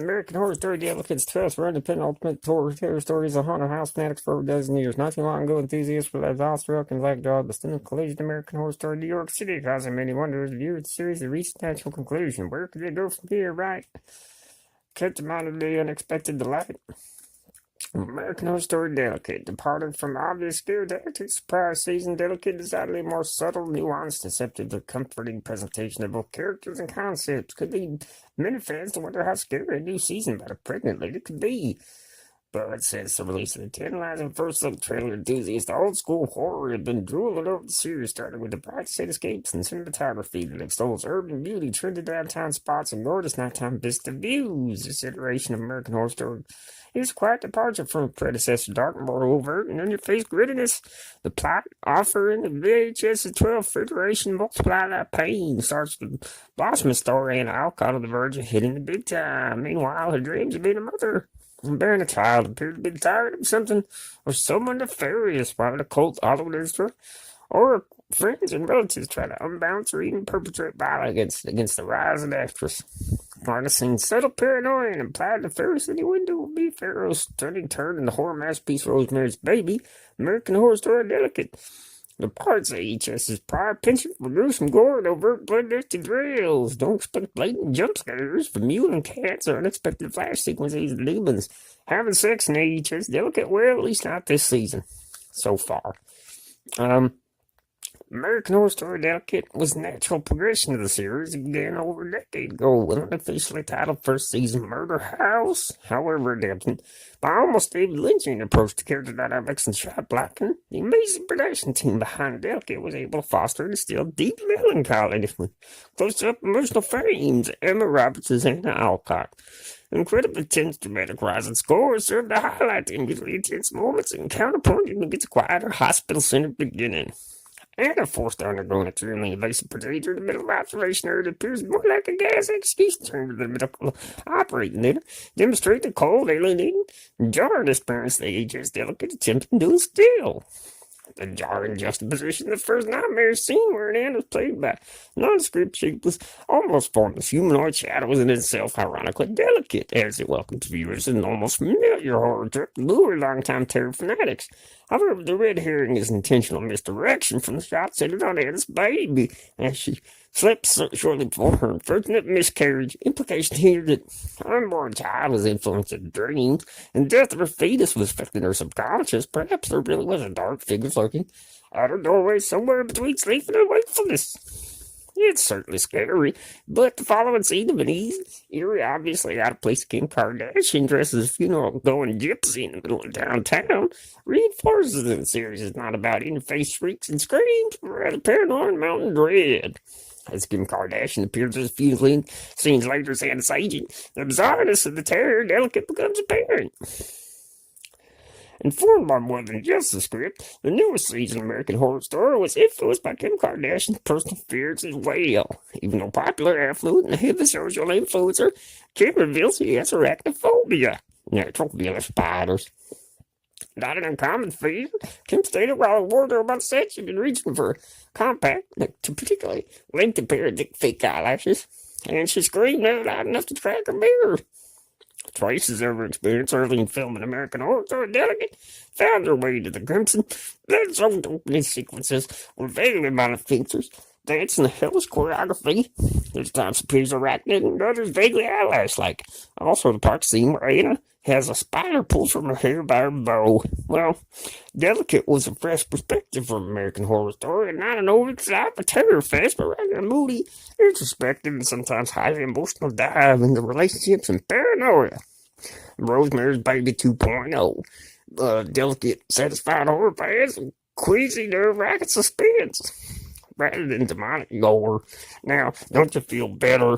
American Horror Story Delicate's 12th run to penultimate terror stories of haunted house fanatics for a dozen years. Not too long ago, enthusiasts were left awestruck and blackjawed. The stunning collision of American Horror Story New York City causing many wonders. Viewers the series reached natural conclusion. Where could they go from here, right? Kept them out of the unexpected delight. American Horror Story Delicate departed from obvious scare tactics. Surprise season Delicate decidedly more subtle, nuanced, deceptive, a comforting presentation of both characters and concepts. Could lead many fans to wonder how scary a new season about a pregnant lady could be. But since the release of the tantalizing first look trailer, enthusiasts, the old school horror had been drooling over the series, starting with the bright cityscapes and cinematography that extols urban beauty, trendy downtown spots, and gorgeous nighttime vista views. This iteration of American Horror Story is quite a departure from its predecessor, dark, more overt, and on-your-face grittiness. The plot offering the VHS's 12th iteration multiply that pain starts the blossoming story and Alcott on the verge of hitting the big time. Meanwhile, her dreams of being a mother and bearing a child appear to be tired of something or someone nefarious, while the cult followers or friends and relatives try to unbalance or even perpetrate violence against the rising actress. Harnessing subtle paranoia and implied nefarious innuendo will be Pharaoh's stunning turn in the horror masterpiece Rosemary's Baby, American Horror Story Delicate. The parts of HS's prior penchant for gruesome gore and overt bloodthirsty drills. Don't expect blatant jump scares from mewing cats or unexpected flash sequences of demons having sex in HS Delicate. Well, at least not this season so far. American Horror Story Delicate was a natural progression of the series. It began over a decade ago with an officially titled first season Murder House. However, adapted by almost David Lynchian approach to character dynamics and shot blocking, the amazing production team behind Delicate was able to foster and instill deep melancholy with close-up emotional frames. Emma Roberts as Anna Alcott. Incredibly tense, dramatic rising scores served to highlight the immediately intense moments and counterpointing against a quieter, hospital-centered beginning. Anna forced to undergo an extremely invasive procedure in the middle of observation area that appears more like a gas execution turned to the medical operating theater, demonstrate the cold, alienating, jarring experience the HS Delicate attempting to instill. The jarring juxtaposition of the first nightmare scene where Anna was played by nondescript, shapeless, almost formless humanoid shadows in itself ironically delicate, as it welcomes viewers in an almost familiar horror trip to lure longtime terror fanatics. However, the red herring is intentional misdirection from the shot centered on Anna's baby as she slept shortly before her unfortunate miscarriage. Implication here that her unborn child was influenced in dreams, and death of her fetus was affecting her subconscious. Perhaps there really was a dark figure lurking out her doorway somewhere between sleep and wakefulness. It's certainly scary, but the following scene of an eerie, obviously out of place Kim Kardashian dressed as a funeral-going gypsy in the middle of downtown reinforces that the series is not about in-your-face shrieks and screams, but rather paranoia and mountain dread. As Kim Kardashian appears as a few scenes later as Anna's agent, the bizarreness of the terror Delicate becomes apparent. Informed by more than just the script, the newest season of American Horror Story was influenced by Kim Kardashian's personal fears as well. Even though popular, affluent, and heavy social influencer, Kim reveals he has arachnophobia, natural fear of spiders. Not an uncommon fear, Kim stated while warned her about sex she'd been reaching for a compact, to particularly lengthy pair of thick fake eyelashes, and she screamed out loud enough to crack her mirror. Traces of her experience early in filming American Horror Story Delicate found their way to the Crimson. Blood-soaked opening sequences were vaguely violent features, dance and hellish choreography. There's times appears arachnid and others vaguely eyelash-like. Also, the park scene where Anna has a spider pulled from her hair by her bow. Well, Delicate was a fresh perspective from American Horror Story, and not an overexcited terror fest, but rather a moody, introspective, and sometimes highly emotional dive into relationships and paranoia. Rosemary's Baby 2.0. Delicate, satisfied horror fans, queasy, nerve-wracking suspense rather than demonic gore. Now, don't you feel better?